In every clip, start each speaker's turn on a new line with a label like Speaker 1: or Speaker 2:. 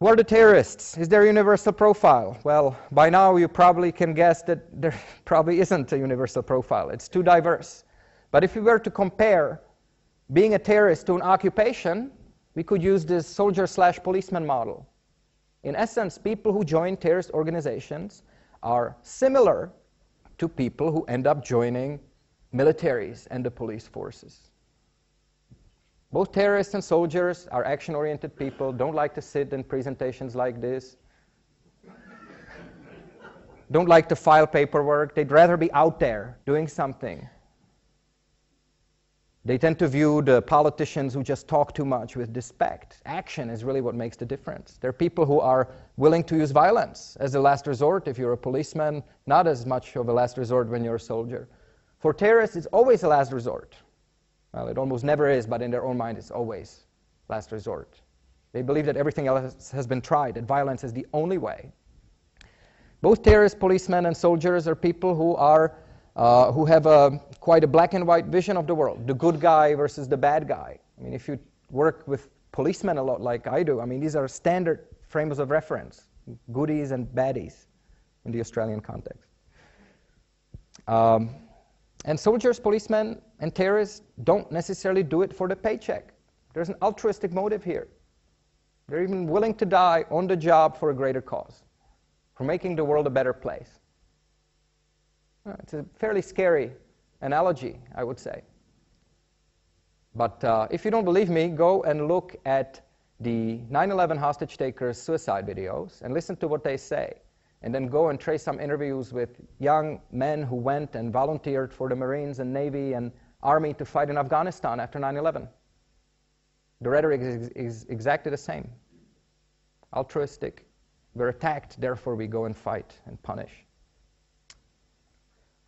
Speaker 1: Who are the terrorists? Is there a universal profile? Well, by now you probably can guess that there probably isn't a universal profile. It's too diverse. But if we were to compare being a terrorist to an occupation, we could use this soldier/policeman model. In essence, people who join terrorist organizations are similar to people who end up joining militaries and the police forces. Both terrorists and soldiers are action-oriented people, don't like to sit in presentations like this, don't like to file paperwork, they'd rather be out there doing something. They tend to view the politicians who just talk too much with disrespect. Action is really what makes the difference. There are people who are willing to use violence as a last resort if you're a policeman, not as much of a last resort when you're a soldier. For terrorists, it's always a last resort. Well, it almost never is, but in their own mind, it's always last resort. They believe that everything else has been tried, that violence is the only way. Both terrorists, policemen, and soldiers are people who have quite a black and white vision of the world, the good guy versus the bad guy. I mean, if you work with policemen a lot like I do, I mean, these are standard frames of reference, goodies and baddies in the Australian context. And soldiers, policemen, and terrorists don't necessarily do it for the paycheck. There's an altruistic motive here. They're even willing to die on the job for a greater cause, for making the world a better place. It's a fairly scary analogy, I would say. But if you don't believe me, go and look at the 9/11 hostage takers' suicide videos and listen to what they say. And then go and trace some interviews with young men who went and volunteered for the Marines and Navy and Army to fight in Afghanistan after 9/11. The rhetoric is exactly the same. Altruistic. We're attacked, therefore we go and fight and punish.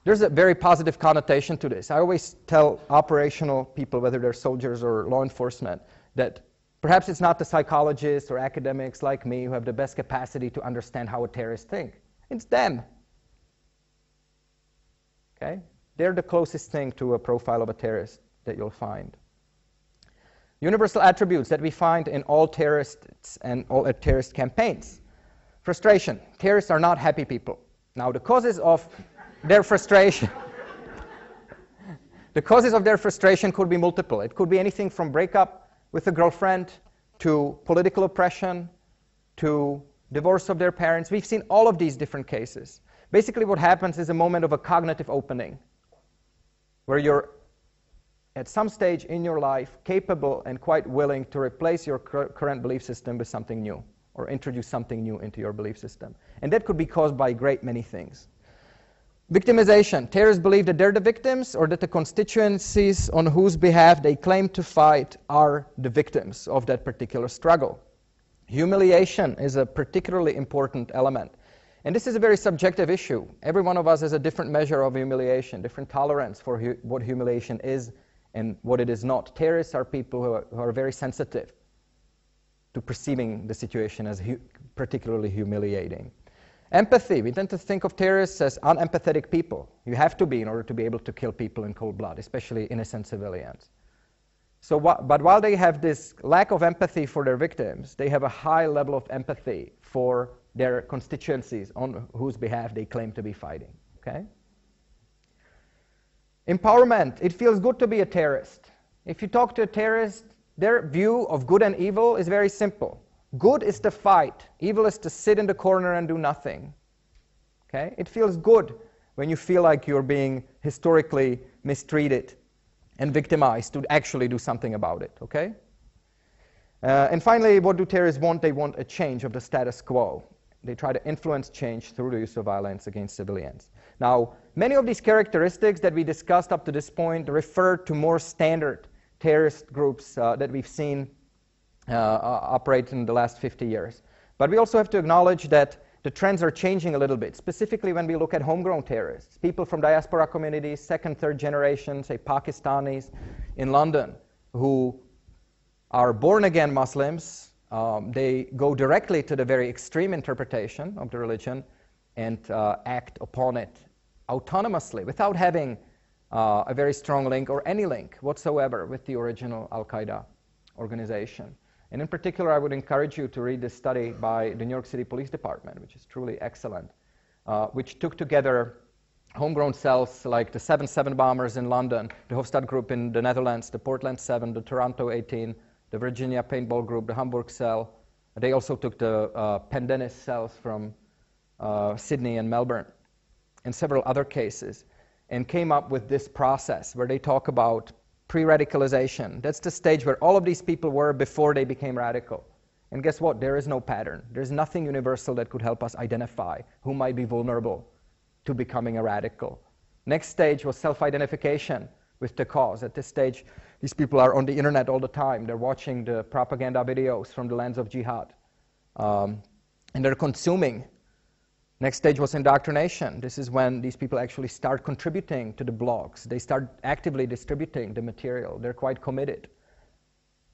Speaker 1: There's a very positive connotation to this. I always tell operational people, whether they're soldiers or law enforcement, that perhaps it's not the psychologists or academics like me who have the best capacity to understand how a terrorist thinks. It's them. Okay? They're the closest thing to a profile of a terrorist that you'll find. Universal attributes that we find in all terrorists and all terrorist campaigns. Frustration. Terrorists are not happy people. Now, the causes of their frustration could be multiple. It could be anything from breakup with a girlfriend, to political oppression, to divorce of their parents. We've seen all of these different cases. Basically what happens is a moment of a cognitive opening, where you're at some stage in your life capable and quite willing to replace your current belief system with something new, or introduce something new into your belief system. And that could be caused by a great many things. Victimization. Terrorists believe that they're the victims, or that the constituencies on whose behalf they claim to fight are the victims of that particular struggle. Humiliation is a particularly important element. And this is a very subjective issue. Every one of us has a different measure of humiliation, different tolerance for what humiliation is and what it is not. Terrorists are people who are very sensitive to perceiving the situation as particularly humiliating. Empathy. We tend to think of terrorists as unempathetic people. You have to be in order to be able to kill people in cold blood, especially innocent civilians. But while they have this lack of empathy for their victims, they have a high level of empathy for their constituencies on whose behalf they claim to be fighting. Okay? Empowerment. It feels good to be a terrorist. If you talk to a terrorist, their view of good and evil is very simple. Good is to fight. Evil is to sit in the corner and do nothing. Okay? It feels good when you feel like you're being historically mistreated and victimized to actually do something about it. Okay? And finally, what do terrorists want? They want a change of the status quo. They try to influence change through the use of violence against civilians. Now, many of these characteristics that we discussed up to this point refer to more standard terrorist groups that we've seen operate in the last 50 years. But we also have to acknowledge that the trends are changing a little bit, specifically when we look at homegrown terrorists, people from diaspora communities, second, third generation, say Pakistanis in London, who are born-again Muslims. They go directly to the very extreme interpretation of the religion and act upon it autonomously without having a very strong link or any link whatsoever with the original Al-Qaeda organization. And in particular, I would encourage you to read this study by the New York City Police Department, which is truly excellent, which took together homegrown cells like the 7-7 bombers in London, the Hofstad group in the Netherlands, the Portland 7, the Toronto 18, the Virginia paintball group, the Hamburg cell. They also took the Pendennis cells from Sydney and Melbourne, and several other cases, and came up with this process where they talk about pre-radicalization. That's the stage where all of these people were before they became radical. And guess what? There is no pattern. There's nothing universal that could help us identify who might be vulnerable to becoming a radical. Next stage was self-identification with the cause. At this stage, these people are on the internet all the time. They're watching the propaganda videos from the lands of jihad. And they're consuming. Next stage was indoctrination. This is when these people actually start contributing to the blogs. They start actively distributing the material. They're quite committed.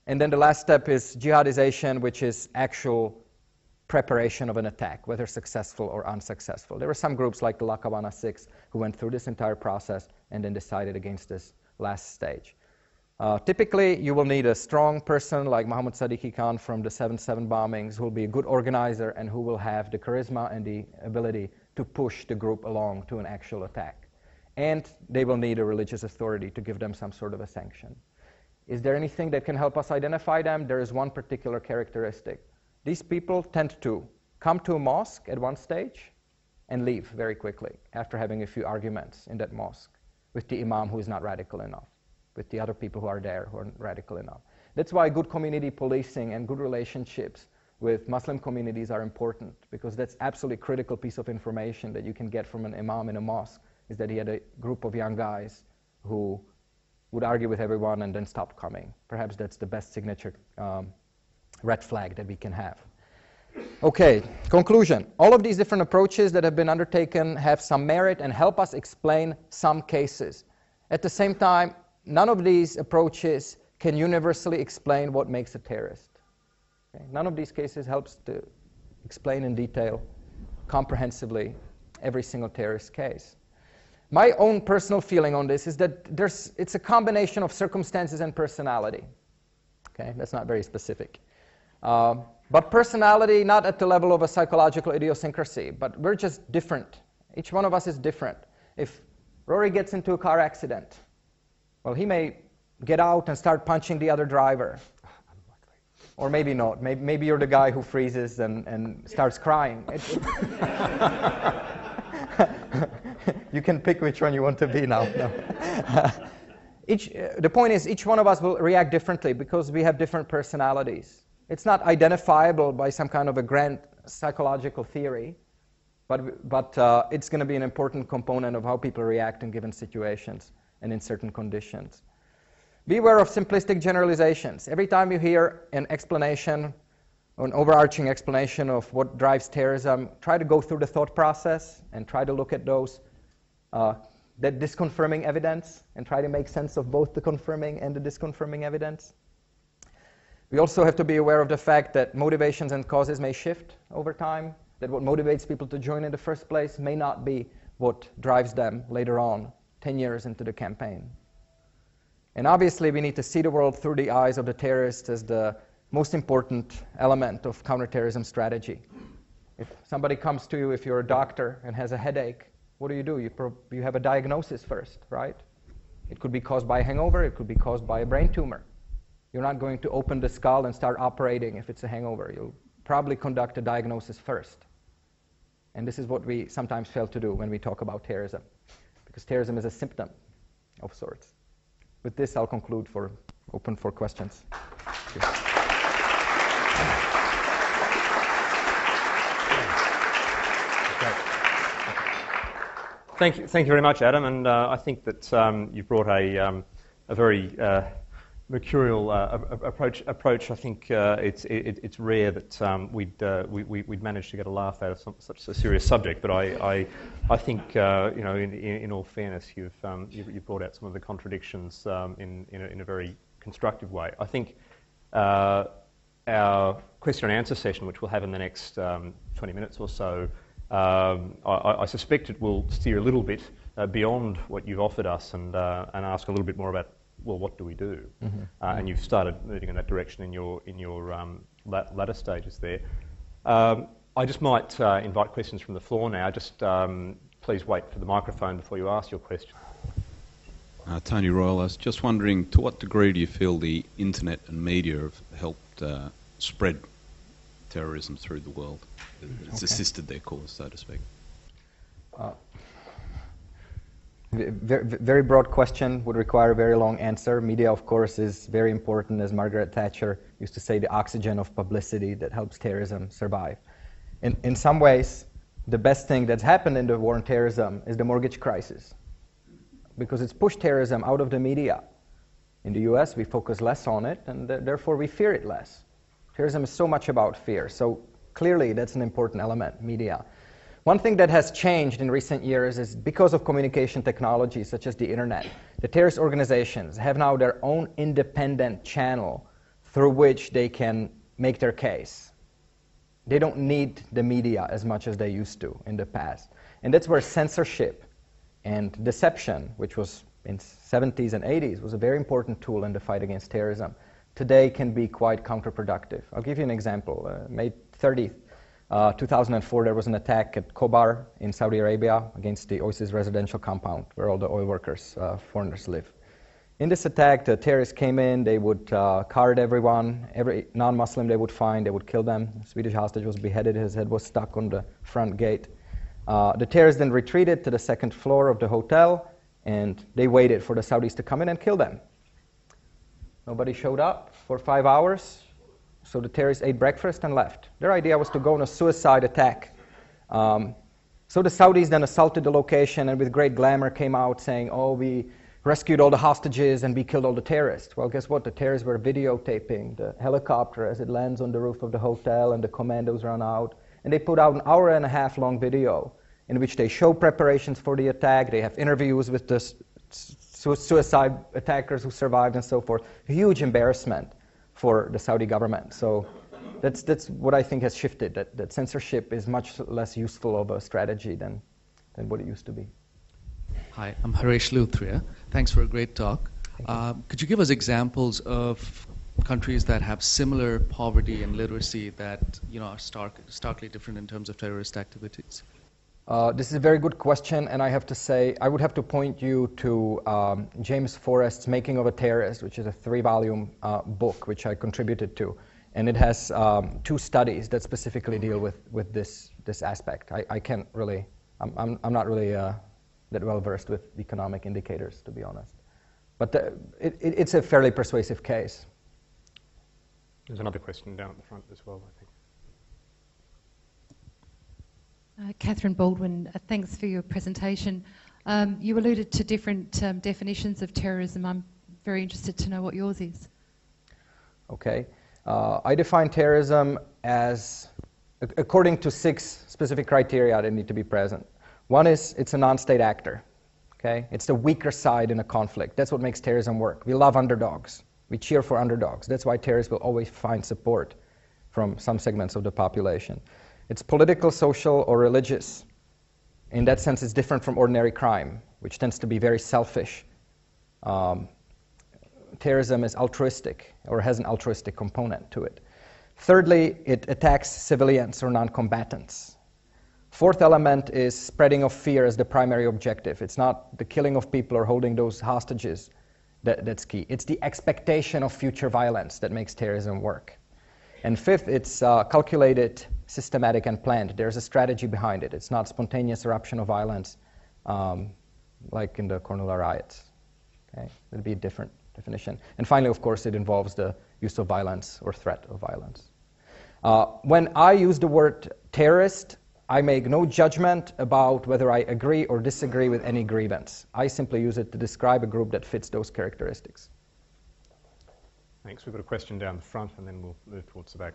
Speaker 1: And then the last step is jihadization, which is actual preparation of an attack, whether successful or unsuccessful. There were some groups like the Lackawanna 6 who went through this entire process and then decided against this last stage. Typically, you will need a strong person like Mohammad Sadiqi Khan from the 7-7 bombings, who will be a good organizer and who will have the charisma and the ability to push the group along to an actual attack. And they will need a religious authority to give them some sort of a sanction. Is there anything that can help us identify them? There is one particular characteristic. These people tend to come to a mosque at one stage and leave very quickly after having a few arguments in that mosque with the imam who is not radical enough, with the other people who are there who aren't radical enough. That's why good community policing and good relationships with Muslim communities are important, because that's absolutely critical piece of information that you can get from an imam in a mosque, is that he had a group of young guys who would argue with everyone and then stop coming. Perhaps that's the best signature red flag that we can have. Okay, conclusion. All of these different approaches that have been undertaken have some merit and help us explain some cases. At the same time, none of these approaches can universally explain what makes a terrorist. Okay? None of these cases helps to explain in detail, comprehensively, every single terrorist case. My own personal feeling on this is that it's a combination of circumstances and personality. Okay, that's not very specific. But personality, not at the level of a psychological idiosyncrasy, but we're just different. Each one of us is different. If Rory gets into a car accident, well, he may get out and start punching the other driver. Or maybe not. Maybe you're the guy who freezes and starts crying. You can pick which one you want to be now. No. The point is, each one of us will react differently because we have different personalities. It's not identifiable by some kind of a grand psychological theory, but it's going to be an important component of how people react in given situations and in certain conditions. Beware of simplistic generalizations. Every time you hear an explanation, an overarching explanation of what drives terrorism, try to go through the thought process and try to look at those that disconfirming evidence and try to make sense of both the confirming and the disconfirming evidence. We also have to be aware of the fact that motivations and causes may shift over time, that what motivates people to join in the first place may not be what drives them later on, 10 years into the campaign. And obviously, we need to see the world through the eyes of the terrorists as the most important element of counterterrorism strategy. If somebody comes to you, if you're a doctor and has a headache, what do? You have a diagnosis first, right? It could be caused by a hangover, it could be caused by a brain tumor. You're not going to open the skull and start operating if it's a hangover. You'll probably conduct a diagnosis first. And this is what we sometimes fail to do when we talk about terrorism, because terrorism is a symptom of sorts. With this, I'll conclude open for questions.
Speaker 2: Thank you very much, Adam. And I think that you've brought a very mercurial approach. I think it's rare that we'd managed to get a laugh out of such a serious subject. But I think in all fairness, you've brought out some of the contradictions in a very constructive way. I think our question and answer session, which we'll have in the next 20 minutes or so, I suspect it will steer a little bit beyond what you've offered us and ask a little bit more about well, what do we do?
Speaker 1: Mm-hmm.
Speaker 2: And you've started moving in that direction in your latter stages there. I just might invite questions from the floor now. Just please wait for the microphone before you ask your question.
Speaker 3: Tony Royal, I was just wondering, to what degree do you feel the internet and media have helped spread terrorism through the world? It's assisted their cause, so to speak.
Speaker 1: Very broad question, would require a very long answer. Media, of course, is very important. As Margaret Thatcher used to say, the oxygen of publicity that helps terrorism survive. In some ways, the best thing that's happened in the war on terrorism is the mortgage crisis, because it's pushed terrorism out of the media. In the US, we focus less on it, and therefore we fear it less. Terrorism is so much about fear, so clearly that's an important element, media. One thing that has changed in recent years is because of communication technology such as the internet, the terrorist organizations have now their own independent channel through which they can make their case. They don't need the media as much as they used to in the past. And that's where censorship and deception, which was in 70s and 80s, was a very important tool in the fight against terrorism, today can be quite counterproductive. I'll give you an example. May 30th, 2004, there was an attack at Khobar in Saudi Arabia against the Oasis residential compound where all the oil workers, foreigners live. In this attack, the terrorists came in, they would card everyone, every non-Muslim they would find, they would kill them. A Swedish hostage was beheaded, his head was stuck on the front gate. The terrorists then retreated to the second floor of the hotel, and they waited for the Saudis to come in and kill them. Nobody showed up for 5 hours, so the terrorists ate breakfast and left. Their idea was to go on a suicide attack. So the Saudis then assaulted the location and with great glamour came out saying, oh, we rescued all the hostages and we killed all the terrorists. Well, guess what? The terrorists were videotaping the helicopter as it lands on the roof of the hotel and the commandos run out. And they put out an 1.5 hour long video in which they show preparations for the attack. They have interviews with the suicide attackers who survived and so forth. A huge embarrassment for the Saudi government. So that's what I think has shifted, that censorship is much less useful of a strategy than what it used to be.
Speaker 4: Hi, I'm Harish Luthria. Thanks for a great talk. Could you give us examples of countries that have similar poverty and literacy that are starkly different in terms of terrorist activities?
Speaker 1: This is a very good question, and I have to say, I would have to point you to James Forrest's Making of a Terrorist, which is a 3-volume book which I contributed to, and it has 2 studies that specifically deal with this aspect. I can't really, I'm not really that well versed with economic indicators, to be honest, but it's a fairly persuasive case.
Speaker 2: There's another question down at the front as well, I think.
Speaker 5: Catherine Baldwin, thanks for your presentation. You alluded to different definitions of terrorism. I'm very interested to know what yours is.
Speaker 1: Okay. I define terrorism as, according to 6 specific criteria that need to be present. One is it's a non-state actor. Okay? It's the weaker side in a conflict. That's what makes terrorism work. We love underdogs. We cheer for underdogs. That's why terrorists will always find support from some segments of the population. It's political, social, or religious. In that sense, it's different from ordinary crime, which tends to be very selfish. Terrorism is altruistic, or has an altruistic component to it. Thirdly, it attacks civilians or non-combatants. Fourth element is spreading of fear as the primary objective. It's not the killing of people or holding those hostages that's key. It's the expectation of future violence that makes terrorism work. And fifth, it's calculated, systematic, and planned. There's a strategy behind it. It's not spontaneous eruption of violence like in the Cornwall riots. Okay? That'd be a different definition. And finally, of course, it involves the use of violence or threat of violence. When I use the word terrorist, I make no judgment about whether I agree or disagree with any grievance. I simply use it to describe a group that fits those characteristics.
Speaker 2: Thanks. We've got a question down the front, and then we'll move towards the back.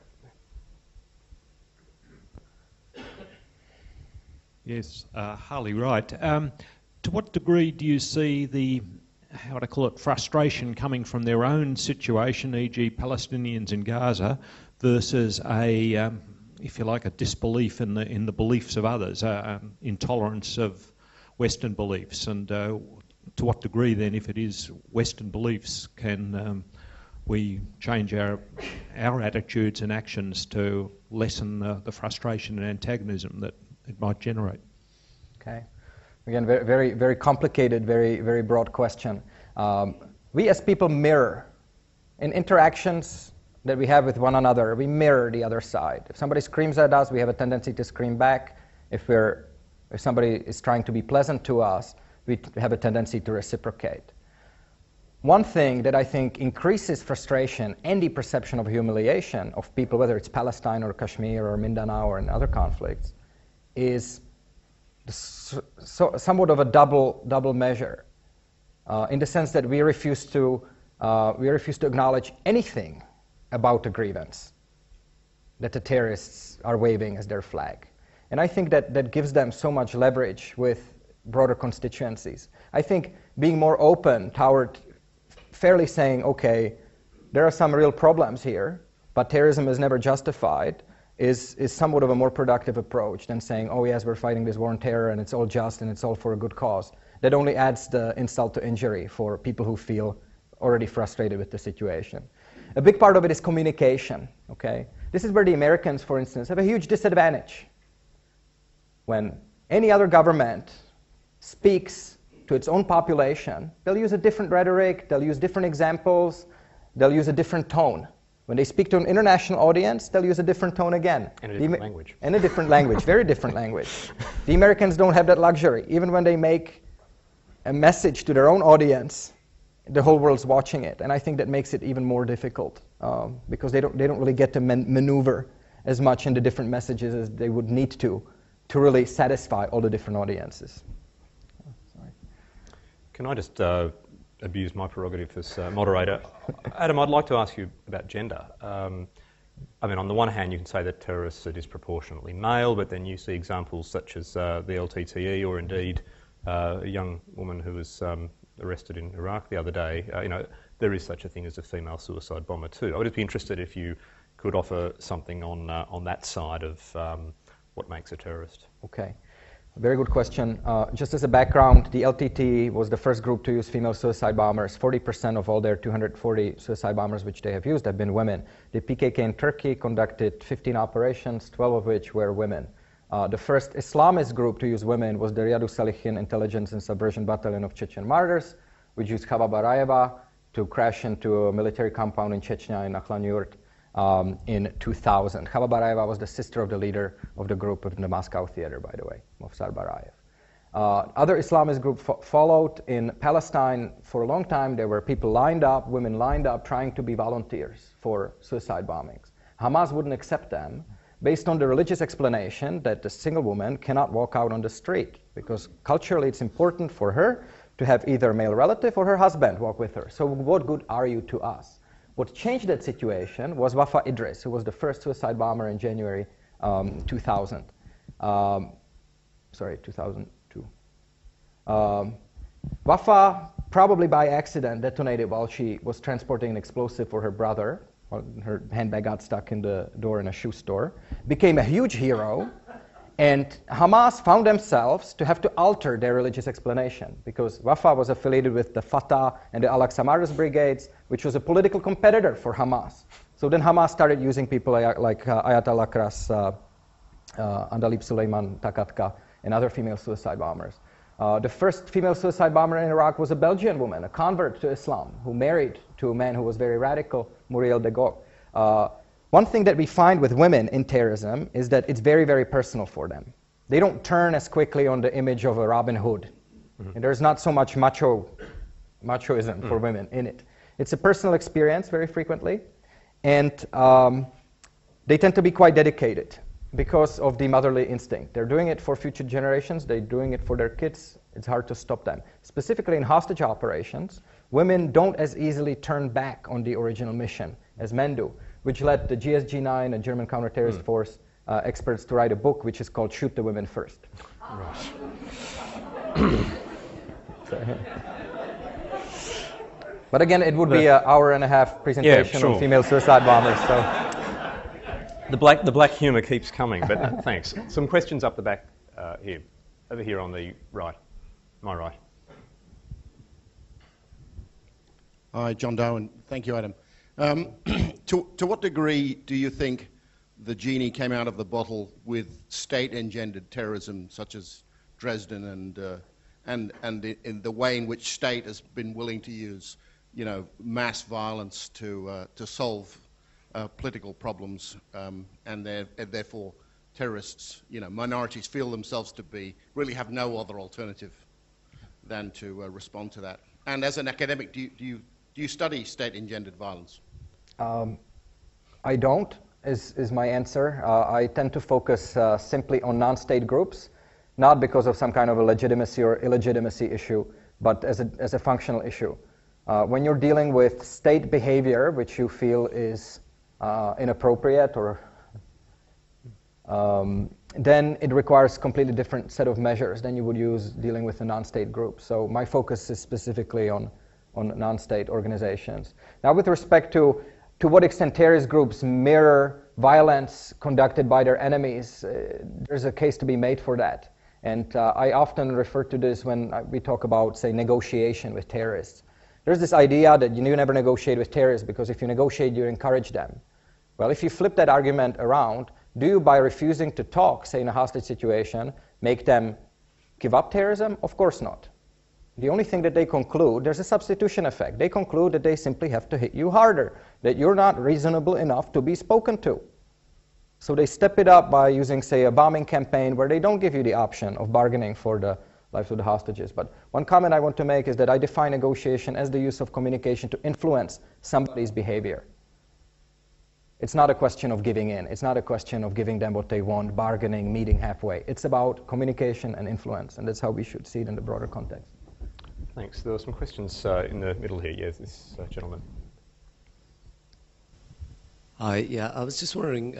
Speaker 6: Yes, Harley Wright. To what degree do you see the, how would I call it, frustration coming from their own situation, e.g. Palestinians in Gaza, versus a, if you like, a disbelief in the beliefs of others, intolerance of Western beliefs, and to what degree then, if it is Western beliefs, can we change our attitudes and actions to lessen the frustration and antagonism that it might generate?
Speaker 1: Okay. Again, very, very complicated, very broad question. We as people mirror in interactions that we have with one another. We mirror the other side. If somebody screams at us, we have a tendency to scream back. If somebody is trying to be pleasant to us, we have a tendency to reciprocate. One thing that I think increases frustration and the perception of humiliation of people, whether it's Palestine or Kashmir or Mindanao or in other conflicts, is somewhat of a double measure, in the sense that we refuse to acknowledge anything about a grievance that the terrorists are waving as their flag. And I think that gives them so much leverage with broader constituencies. I think being more open toward fairly saying, okay, there are some real problems here, but terrorism is never justified, is somewhat of a more productive approach than saying, oh yes, we're fighting this war on terror and it's all just and it's all for a good cause. That only adds the insult to injury for people who feel already frustrated with the situation. A big part of it is communication, okay? This is where the Americans, for instance, have a huge disadvantage. When any other government speaks to its own population, they'll use a different rhetoric, they'll use different examples, they'll use a different tone. When they speak to an international audience, they'll use a different tone again.
Speaker 2: And a different language.
Speaker 1: And a different language, very different language. The Americans don't have that luxury. Even when they make a message to their own audience, the whole world's watching it. And I think that makes it even more difficult because they don't really get to maneuver as much in the different messages as they would need to really satisfy all the different audiences. Sorry.
Speaker 2: Can I just abuse my prerogative as moderator? Adam, I'd like to ask you about gender. I mean, on the one hand, you can say that terrorists are disproportionately male, but then you see examples such as the LTTE, or indeed a young woman who was arrested in Iraq the other day. There is such a thing as a female suicide bomber too. I would just be interested if you could offer something on that side of what makes a terrorist.
Speaker 1: Okay. Very good question. Just as a background, the LTT was the first group to use female suicide bombers. 40% of all their 240 suicide bombers which they have used have been women. The PKK in Turkey conducted 15 operations, 12 of which were women. The first Islamist group to use women was the Riyadu Salihin Intelligence and Subversion Battalion of Chechen Martyrs, which used Chava Barayeva to crash into a military compound in Chechnya in Nakhlan in 2000. Chava Barayeva was the sister of the leader of the group in the Moscow theater, by the way, Mofsar Barayev. Other Islamist groups followed. In Palestine for a long time. There were people lined up, women lined up, trying to be volunteers for suicide bombings. Hamas wouldn't accept them based on the religious explanation that a single woman cannot walk out on the street because culturally it's important for her to have either a male relative or her husband walk with her. So what good are you to us? What changed that situation was Wafa Idris, who was the first suicide bomber in January 2000. 2002. Wafa, probably by accident, detonated while she was transporting an explosive for her brother. Her handbag got stuck in the door in a shoe store. Became a huge hero. And Hamas found themselves to have to alter their religious explanation because Wafa was affiliated with the Fatah and the Al-Aqsa Martyrs Brigades, which was a political competitor for Hamas. So then Hamas started using people like Ayat al-Akras, Andalib Suleiman Takatka, and other female suicide bombers. The first female suicide bomber in Iraq was a Belgian woman, a convert to Islam, who married to a man who was very radical, Muriel de Gaulle. One thing that we find with women in terrorism is that it's very, very personal for them. They don't turn as quickly on the image of a Robin Hood. Mm-hmm. And there's not so much machoism for women in it. It's a personal experience very frequently. And they tend to be quite dedicated because of the motherly instinct. They're doing it for future generations. They're doing it for their kids. It's hard to stop them. Specifically in hostage operations, women don't as easily turn back on the original mission as men do, which led the GSG-9, a German counterterrorist force, experts to write a book which is called Shoot the Women First. Right. But again, it would be an hour-and-a-half presentation on female suicide bombers. So.
Speaker 2: The black humour keeps coming, but thanks. Some questions up the back here. Over here on the right. My right.
Speaker 7: Hi, John Darwin. Thank you, Adam. To what degree do you think the genie came out of the bottle with state-engendered terrorism, such as Dresden, and in the way in which state has been willing to use, mass violence to solve political problems, and therefore terrorists, minorities feel themselves to really have no other alternative than to respond to that. And as an academic, do you study state-engendered violence?
Speaker 1: I don't, is my answer. I tend to focus simply on non-state groups, not because of some kind of a legitimacy or illegitimacy issue, but as a functional issue. When you're dealing with state behavior, which you feel is inappropriate, or then it requires a completely different set of measures than you would use dealing with a non-state group. So my focus is specifically on non-state organizations. Now, with respect to what extent terrorist groups mirror violence conducted by their enemies, there's a case to be made for that. And I often refer to this when we talk about, say, negotiation with terrorists. There's this idea that you never negotiate with terrorists because if you negotiate, you encourage them. Well, if you flip that argument around, do you, by refusing to talk, say in a hostage situation, make them give up terrorism? Of course not. The only thing that they conclude, there's a substitution effect. They conclude that they simply have to hit you harder, that you're not reasonable enough to be spoken to. So they step it up by using, say, a bombing campaign where they don't give you the option of bargaining for the lives of the hostages. But one comment I want to make is that I define negotiation as the use of communication to influence somebody's behavior. It's not a question of giving in. It's not a question of giving them what they want, bargaining, meeting halfway. It's about communication and influence, and that's how we should see it in the broader context.
Speaker 2: Thanks. There were some questions in the middle here. Yes, this gentleman.
Speaker 8: Hi. Yeah, I was just wondering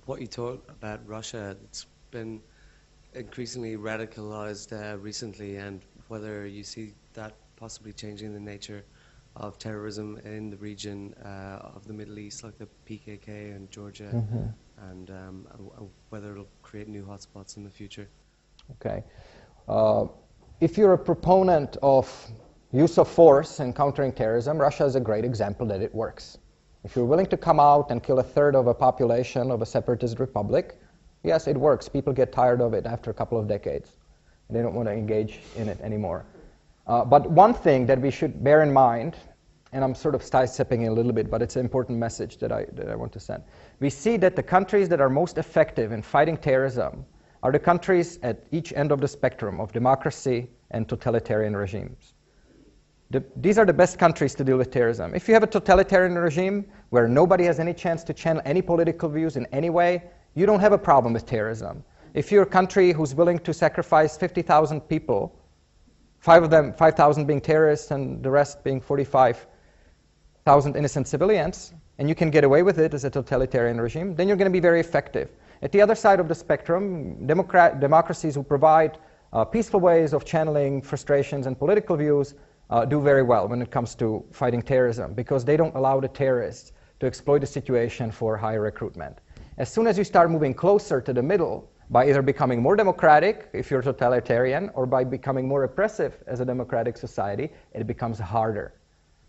Speaker 8: what you thought about Russia. It's been increasingly radicalized recently, and whether you see that possibly changing the nature of terrorism in the region of the Middle East, like the PKK and Georgia, and whether it'll create new hotspots in the future.
Speaker 1: Okay. If you're a proponent of use of force in countering terrorism, Russia is a great example that it works. If you're willing to come out and kill a third of a population of a separatist republic, yes, it works. People get tired of it after a couple of decades. They don't want to engage in it anymore. But one thing that we should bear in mind, and I'm sort of sidestepping it a little bit, but it's an important message that I want to send. We see that the countries that are most effective in fighting terrorism are the countries at each end of the spectrum of democracy and totalitarian regimes. These are the best countries to deal with terrorism. If you have a totalitarian regime where nobody has any chance to channel any political views in any way, you don't have a problem with terrorism. If you're a country who's willing to sacrifice 50,000 people, 5,000 being terrorists and the rest being 45,000 innocent civilians, and you can get away with it as a totalitarian regime, then you're going to be very effective. At the other side of the spectrum, democracies who provide peaceful ways of channeling frustrations and political views do very well when it comes to fighting terrorism, because they don't allow the terrorists to exploit the situation for higher recruitment. As soon as you start moving closer to the middle, by either becoming more democratic, if you're totalitarian, or by becoming more repressive as a democratic society, it becomes harder.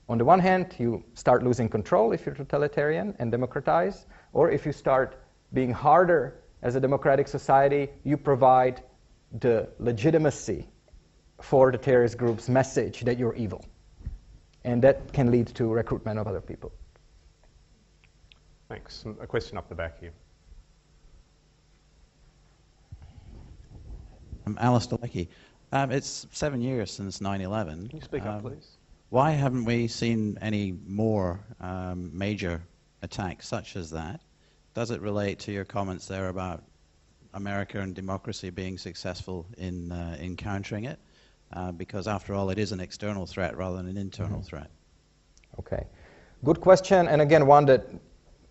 Speaker 1: On the one hand, you start losing control if you're totalitarian and democratize, or if you start being harder as a democratic society, you provide the legitimacy for the terrorist group's message that you're evil. And that can lead to recruitment of other people.
Speaker 2: Thanks. A question up the back here.
Speaker 9: I'm Alistair Leckey. It's 7 years since 9/11.
Speaker 2: Can you speak up, please?
Speaker 9: Why haven't we seen any more major attacks such as that? Does it relate to your comments there about America and democracy being successful in countering it? Because after all, it is an external threat rather than an internal threat.
Speaker 1: Okay. Good question, and again, one that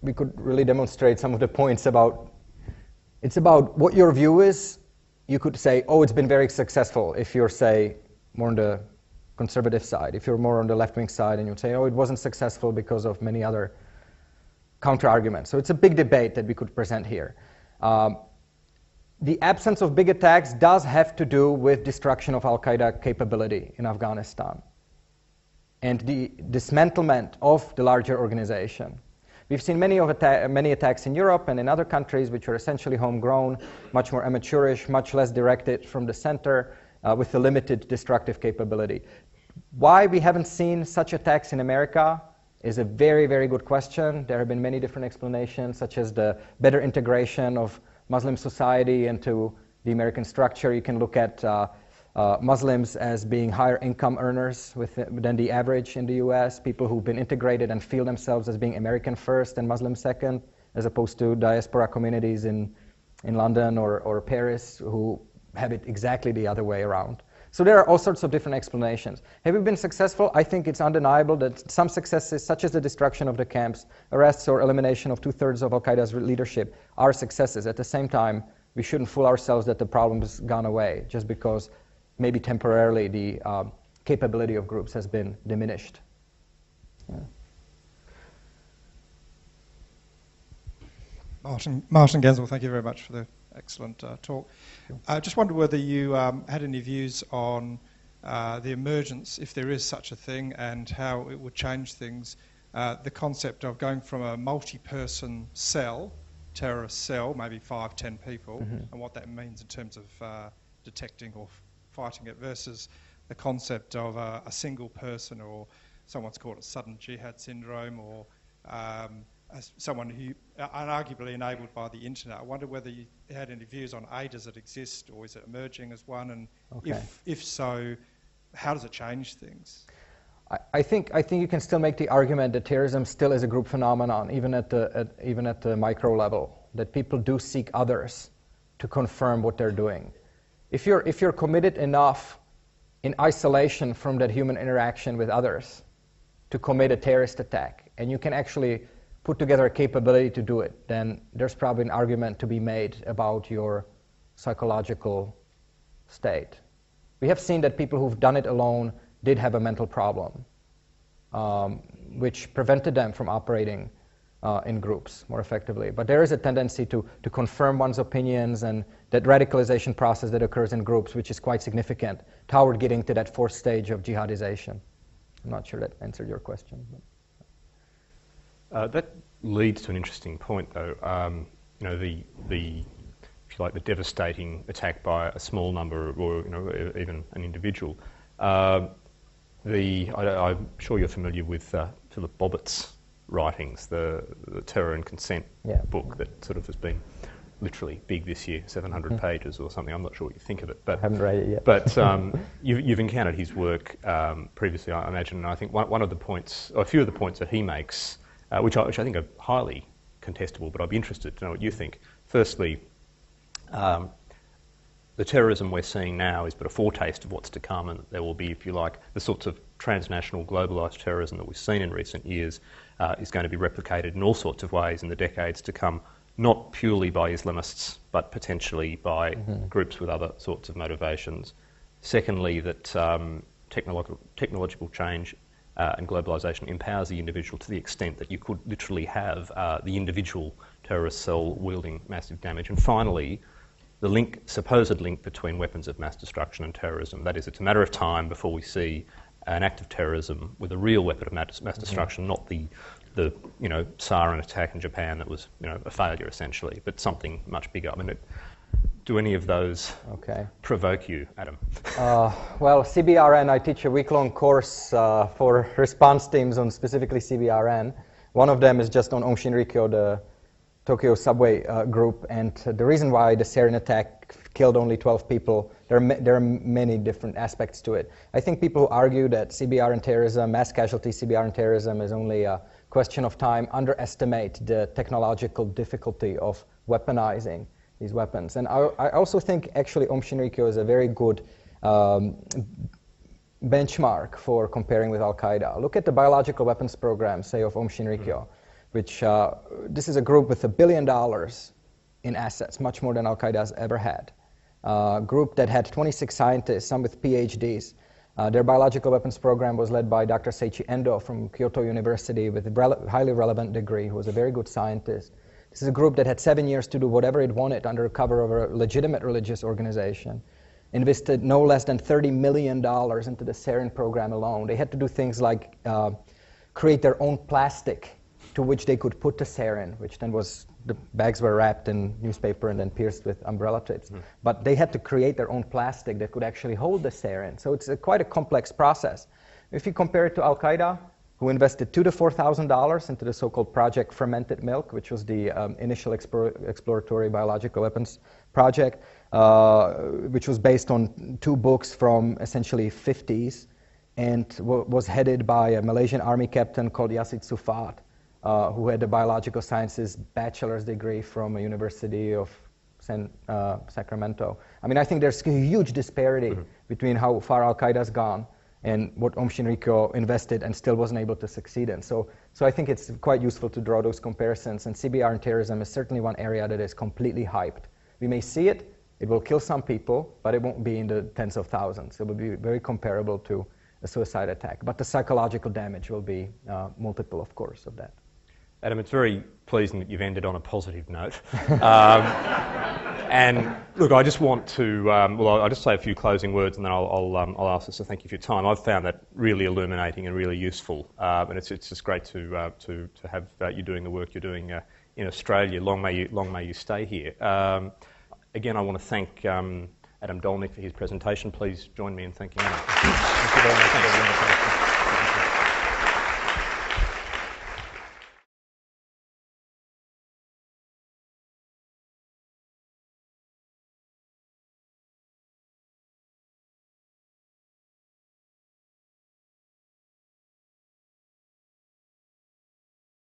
Speaker 1: we could really demonstrate some of the points about. It's about what your view is. You could say, oh, it's been very successful if you're, say, more on the conservative side. If you're more on the left-wing side, and you'd say, oh, it wasn't successful because of many other counter-arguments. So it's a big debate that we could present here. The absence of big attacks does have to do with destruction of al-Qaeda capability in Afghanistan. and the dismantlement of the larger organization. We've seen many attacks in Europe and in other countries which are essentially homegrown, much more amateurish, much less directed from the center, with a limited destructive capability. Why we haven't seen such attacks in America is a very, very good question. There have been many different explanations, such as the better integration of Muslim society into the American structure. You can look at Muslims as being higher income earners than the average in the US, people who've been integrated and feel themselves as being American first and Muslim second, as opposed to diaspora communities in London or Paris who have it exactly the other way around. So there are all sorts of different explanations. Have we been successful? I think it's undeniable that some successes, such as the destruction of the camps, arrests, or elimination of 2/3 of Al-Qaeda's leadership, are successes. At the same time, we shouldn't fool ourselves that the problem has gone away just because maybe temporarily the capability of groups has been diminished. Yeah.
Speaker 10: Martin Gensel, thank you very much for the excellent talk. I just wondered whether you had any views on the emergence, if there is such a thing, and how it would change things. The concept of going from a multi-person cell, terrorist cell, maybe 5, 10 people, and what that means in terms of detecting or fighting it, versus the concept of a single person, or someone's called it sudden jihad syndrome, or as someone who unarguably enabled by the internet. I wonder whether you had any views on A, does it exist, or is it emerging as one, and if so, how does it change things?
Speaker 1: I think you can still make the argument that terrorism still is a group phenomenon, even at the micro level, that people do seek others to confirm what they're doing. If you're committed enough in isolation from that human interaction with others to commit a terrorist attack, and you can actually put together a capability to do it, then there's probably an argument to be made about your psychological state. We have seen that people who've done it alone did have a mental problem, which prevented them from operating in groups more effectively. But there is a tendency to confirm one's opinions, and that radicalization process that occurs in groups, which is quite significant, toward getting to that fourth stage of jihadization. I'm not sure that answered your question.
Speaker 2: That leads to an interesting point, though. You know, the if you like, the devastating attack by a small number, or even an individual. I'm sure you're familiar with Philip Bobbitt's writings, the Terror and Consent book that sort of has been literally big this year, 700 pages or something. I'm not sure what you think of it, but
Speaker 1: I haven't read it yet.
Speaker 2: But you've encountered his work previously, I imagine. And I think one of the points, or a few of the points that he makes, which I think are highly contestable, but I'd be interested to know what you think. Firstly, the terrorism we're seeing now is but a foretaste of what's to come, and there will be, if you like, the sorts of transnational globalised terrorism that we've seen in recent years is going to be replicated in all sorts of ways in the decades to come, not purely by Islamists, but potentially by groups with other sorts of motivations. Secondly, that technological change and globalisation empowers the individual to the extent that you could literally have the individual terrorist cell wielding massive damage. And finally, the supposed link between weapons of mass destruction and terrorism. That is, it's a matter of time before we see an act of terrorism with a real weapon of mass destruction, not the sarin attack in Japan that was a failure essentially, but something much bigger. I mean, do any of those provoke you, Adam?
Speaker 1: Well, CBRN, I teach a week-long course for response teams on specifically CBRN. One of them is just on Aum Shinrikyo, the Tokyo subway group, and the reason why the sarin attack killed only 12 people, there are many different aspects to it. I think people who argue that CBRN terrorism, mass casualty CBRN terrorism, is only a question of time, underestimate the technological difficulty of weaponizing these weapons. And I also think actually Aum Shinrikyo is a very good benchmark for comparing with Al-Qaeda. Look at the biological weapons program, say, of Aum Shinrikyo, which this is a group with $1 billion in assets, much more than Al-Qaeda has ever had. A group that had 26 scientists, some with PhDs. Their biological weapons program was led by Dr. Seiichi Endo from Kyoto University with a highly relevant degree, who was a very good scientist. This is a group that had 7 years to do whatever it wanted under cover of a legitimate religious organization. invested no less than $30 million into the sarin program alone. They had to do things like create their own plastic to which they could put the sarin, which then was, the bags were wrapped in newspaper and then pierced with umbrella tips. But they had to create their own plastic that could actually hold the sarin. So it's quite a complex process. If you compare it to Al-Qaeda, who invested $2,000 to $4,000 into the so-called Project Fermented Milk, which was the initial exploratory biological weapons project, which was based on 2 books from essentially 50s, and was headed by a Malaysian army captain called Yasid Sufat, who had a biological sciences bachelor's degree from a University of Sacramento. I mean, I think there's a huge disparity between how far Al-Qaeda's gone and what Aum Shinrikyo invested and still wasn't able to succeed in. So I think it's quite useful to draw those comparisons, and CBR and terrorism is certainly one area that is completely hyped. We may see it, it will kill some people, but it won't be in the tens of thousands. It will be very comparable to a suicide attack, but the psychological damage will be multiple, of course, of that.
Speaker 2: Adam, it's very pleasing that you've ended on a positive note. And look, I just want to, I'll just say a few closing words and then I'll ask us to thank you for your time. I've found that really illuminating and really useful, and it's just great to have you doing the work you're doing in Australia. Long may you stay here. Again, I want to thank Adam Dolnik for his presentation. Please join me in thanking him. Thank you very much.